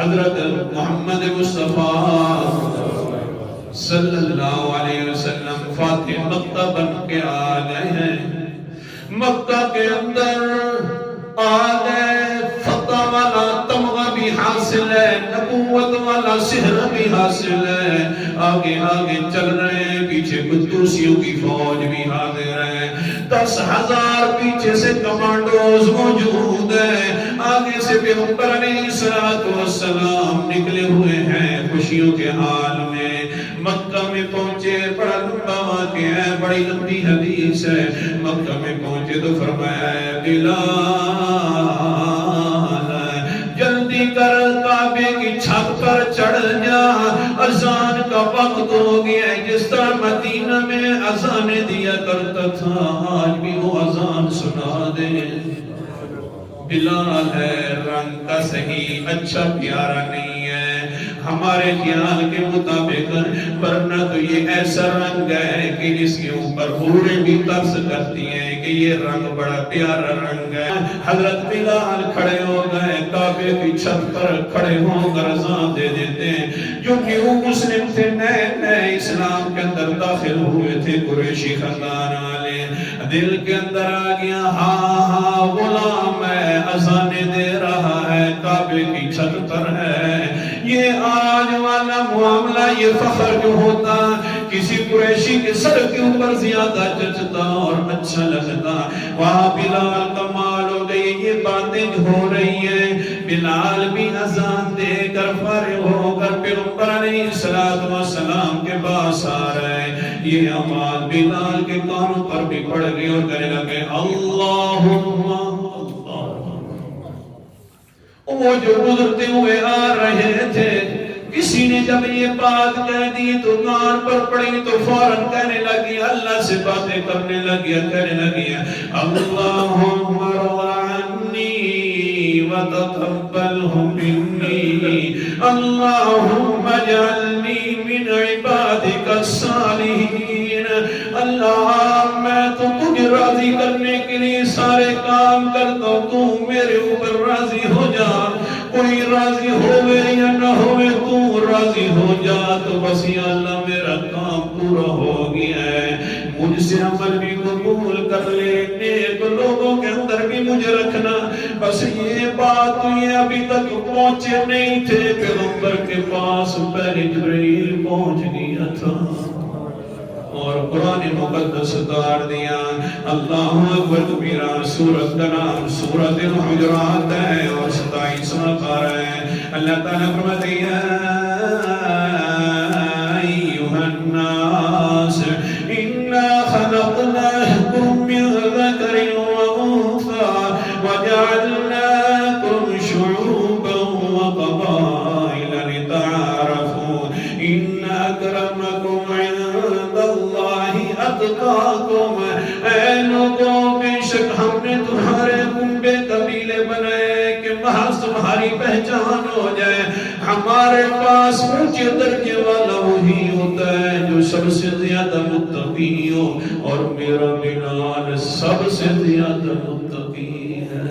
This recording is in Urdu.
حضرت محمد مصطفیٰ صلی اللہ علیہ وسلم فاتح مکہ بن کے آ گئے ہیں. مکہ کے اندر آ گئے، فتح والا تمغہ بھی حاصل ہے، نبوت والا سحر بھی حاصل ہے. آگے آگے چل رہے ہیں، پیچھے قدوسیوں کی فوج بھی حاضر ہے. 10,000 پیچھے سے کمانڈوز موجود ہیں. آگے سے پیغمبر علیہ السلام نکلے ہوئے ہیں خوشیوں کے حال میں. مکہ میں پہنچے، بڑا لمبا واقعہ ہے، بڑی لمبی حدیث ہے. مکہ میں پہنچے تو فرمایا ہے بلال جلدی کر کعبے کی چھت پر چڑھ جا، اذان کا وقت ہو گیا ہے. جس طرح مدینہ میں اذان دیا کرتا تھا آج بھی وہ اذان سنا دے. بلال ہے رنگ کا صحیح اچھا پیارا نہیں ہے ہمارے خیال کے مطابق، ورنہ تو یہ ایسا رنگ ہے کہ جس کے اوپر حوریں بھی ترس کرتی ہیں کہ یہ رنگ بڑا پیارا رنگ ہے. حضرت بلال کھڑے ہو گئے، کعبے کی چھت پر کھڑے ہو کر اذان دے دیتے ہیں. جو کہ وہ مسلم تھے، نئے نئے اسلام کے اندر داخل ہوئے تھے، قریشی خاندان والے. دل کے اندر آ گیا ہاں ہاں غلام ہے، اذانیں دے رہا ہے، کعبے کی چھت پر ہے. یہ آج والا معاملہ، یہ فخر جو ہوتا کسی قریشی کے سر کے اوپر زیادہ جچتا اور اچھا لگتا، وہاں بلال کمال ہو گئی. یہ باتیں ہو رہی ہیں، بلال بھی اذان دے کر فارغ ہو کر پیغمبر علیہ السلام کے پاس آ رہے ہیں. یہ آواز بلال کے کانوں پر بھی پڑ گئی اور کہنے لگے اللہم. وہ جو گزرتے ہوئے آ رہے تھے، کسی نے جب یہ بات کہہ دی تو کان پر پڑی تو فوراً کہنے لگی، اللہ سے باتیں کرنے لگی، کہنے لگی اللہم ارض عنی وتقبلہ منی، اللہم اجعلنی من عبادک الصالحین. اللہ میں تو تجھے راضی کرنے کے لیے سارے کام کرتا ہوں، تو میرے اوپر راضی ہو جا. کوئی راضی ہوئے یا نہ ہوئے تو راضی ہو جا تو بس یا اللہ میرا کام پورا ہو گیا ہے. مجھ سے عمل بھی قبول کر لے، نیک لوگوں کے اندر بھی مجھے رکھنا. بس یہ بات یہ ابھی تک پہنچے نہیں تھے، پیغمبر کے پاس پہلے جبرائیل پہنچ گیا تھا اور قرآن مقدس اتار دیا. اللہ اکبر کبیرہ. سورت کا نام سورت الحجرات ہے اور 27واں پارہ ہے. اللہ تعالیٰ فرماتے ہیں ایھا الناس انا خلقناکم من ذکر وانثی وجعلناکم شعوبا وقبائل لتعارفوا ان اکرمکم عند اللہ اتقاکم. اے لوگوں بے شک ہم نے تمہارے کنبے قبیلے بنائے کہ محض تمہاری پہچان ہو جائے. ہمارے پاس اونچے درجے والا وہی ہوتا ہے جو سب سے زیادہ متقی ہو، اور میرا بلال سب سے زیادہ متقی ہے.